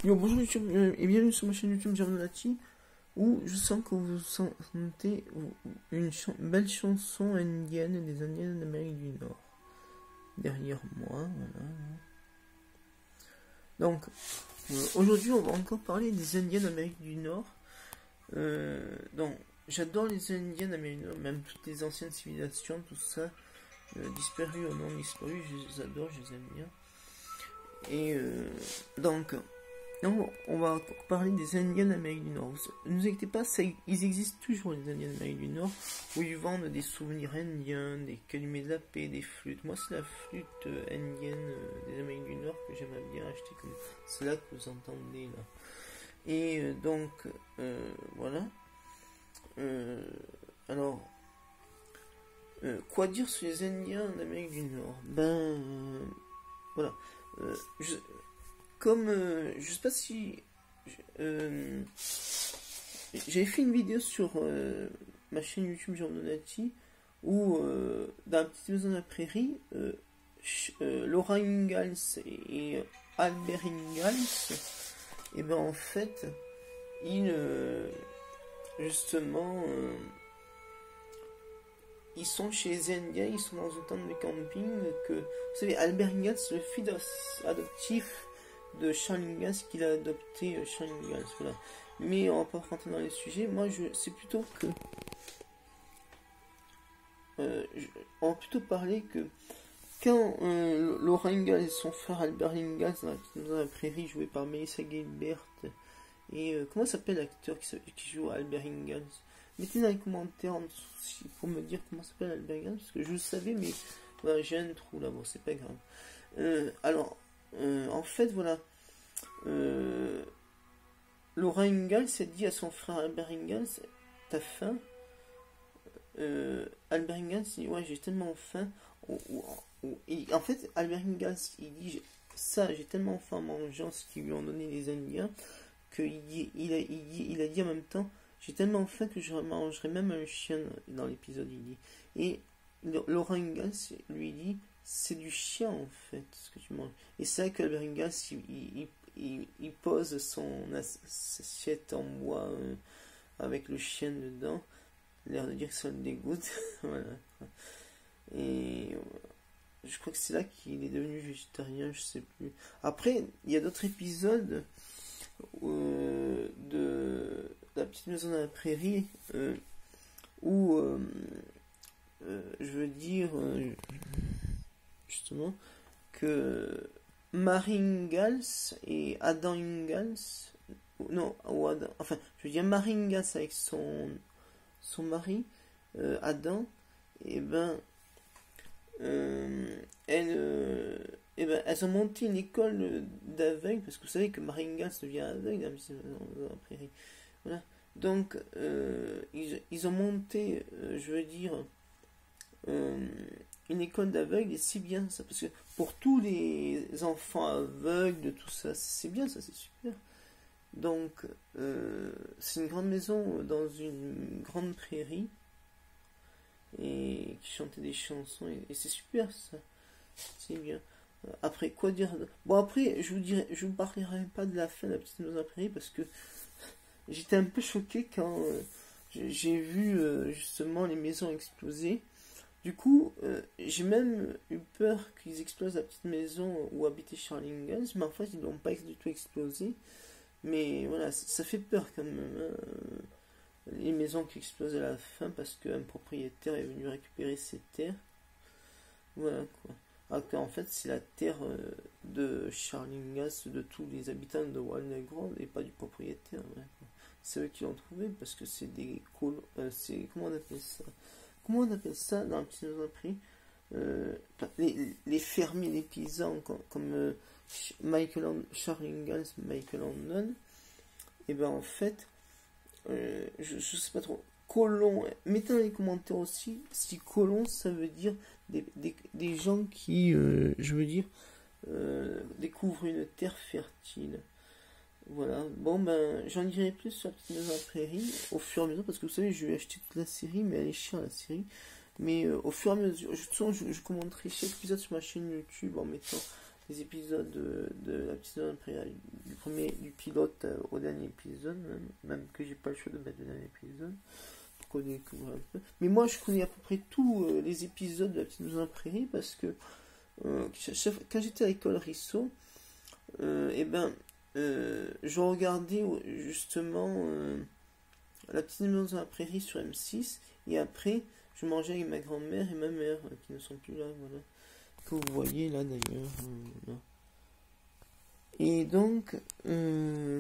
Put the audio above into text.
Yo, bonjour YouTube et bienvenue sur ma chaîne YouTube Giovanni, où je sens que vous sentez une belle chanson indienne des Indiens d'Amérique du Nord. Derrière moi, voilà. Donc, aujourd'hui on va encore parler des Indiens d'Amérique du Nord. Donc, j'adore les Indiens d'Amérique du Nord, même toutes les anciennes civilisations, tout ça, disparu ou non disparu, je les adore, je les aime bien. Et donc, on va parler des Indiens d'Amérique du Nord. Ne vous inquiétez pas, ils existent toujours, les Indiens d'Amérique du Nord, où ils vendent des souvenirs indiens, des calumets de la paix, des flûtes. Moi, c'est la flûte indienne des Amériques du Nord que j'aimerais bien acheter, comme c'est là que vous entendez là. Et donc, voilà. Alors, quoi dire sur les Indiens d'Amérique du Nord? Voilà. Je sais pas si j'avais fait une vidéo sur ma chaîne YouTube Jean Donati où dans la petite maison de la prairie, Laura Ingalls et Albert Ingalls, et ben en fait ils justement ils sont chez les Indiens, ils sont dans une tente de camping que vous savez, Albert Ingalls, c'est le fils adoptif de Charles Ingalls qu'il a adopté Charles Ingalls, voilà. Mais on va pas rentrer dans les sujets. Moi, c'est plutôt que on va plutôt parler que quand Laura Ingalls et son frère Albert Ingalls dans la prairie, joué par Melissa Gilbert, et comment s'appelle l'acteur qui joue Albert Ingalls? Mettez dans les commentaires en dessous pour me dire comment s'appelle Albert Ingalls, parce que je le savais, mais voilà, j'ai un trou là, bon, c'est pas grave. Alors, en fait, voilà. Laura Ingalls a dit à son frère Albert Ingalls, t'as faim? Albert Ingalls dit, ouais, j'ai tellement faim. Et en fait, Albert Ingalls, il dit, ça, j'ai tellement faim en mangeant ce qu'ils lui ont donné les Indiens, qu'il a dit en même temps, j'ai tellement faim que je mangerai même un chien dans l'épisode, il dit. Et Laura Ingalls lui dit, c'est du chien en fait, ce que tu manges. Et c'est vrai qu'Albert Ingalls, il pose son assiette en bois avec le chien dedans, l'air de dire que ça le dégoûte. Voilà. Et je crois que c'est là qu'il est devenu végétarien, je sais plus. Après, il y a d'autres épisodes de la petite maison dans la prairie où je veux dire justement que Marie Ingalls et Adam Ingalls, non, ou Adam, enfin, je veux dire Marie Ingalls avec son mari, Adam, et elles ont monté une école d'aveugles, parce que vous savez que Marie Ingalls devient aveugle dans la prairie. Voilà. Donc, ils ont monté, je veux dire, une école d'aveugles, et c'est bien ça, parce que pour tous les enfants aveugles, de tout ça, c'est bien ça, c'est super. Donc, c'est une grande maison dans une grande prairie, et qui chantait des chansons, et c'est super ça, c'est bien. Après, quoi dire? Bon, après, je vous parlerai pas de la fin de la petite maison de la prairie, parce que j'étais un peu choqué quand j'ai vu justement les maisons exploser. Du coup, j'ai même eu peur qu'ils explosent la petite maison où habitait Charlie Ingalls, mais en fait, ils n'ont pas du tout explosé. Mais voilà, ça fait peur quand même, hein, les maisons qui explosent à la fin parce qu'un propriétaire est venu récupérer ses terres. Voilà quoi. Alors qu'en fait, c'est la terre de Charlie Ingalls, de tous les habitants de Walnut Grove et pas du propriétaire. Ouais, c'est eux qui l'ont trouvé parce que c'est des colons. Comment on appelle ça? Comment on appelle ça dans le petit prix, les fermiers, les paysans comme Charlie Ingalls, Michael Landon, et ben en fait, je sais pas trop. Colons, mettez dans les commentaires aussi si colons ça veut dire des gens qui, je veux dire, découvrent une terre fertile. Voilà, bon j'en dirai plus sur la petite maison à la prairie au fur et à mesure, parce que vous savez, je vais acheter toute la série, mais elle est chère la série. Mais au fur et à mesure, je commenterai chaque épisode sur ma chaîne YouTube en mettant les épisodes de La Petite Maison Prairie, du pilote au dernier épisode, même que j'ai pas le choix de mettre le dernier épisode pour qu'on découvre un peu. Mais moi je connais à peu près tous les épisodes de La Petite Maison Prairie parce que quand j'étais à l'école Risso, je regardais justement La Petite Maison à la Prairie sur M6 et après je mangeais avec ma grand-mère et ma mère qui ne sont plus là, voilà, que vous voyez là d'ailleurs. Voilà. Et donc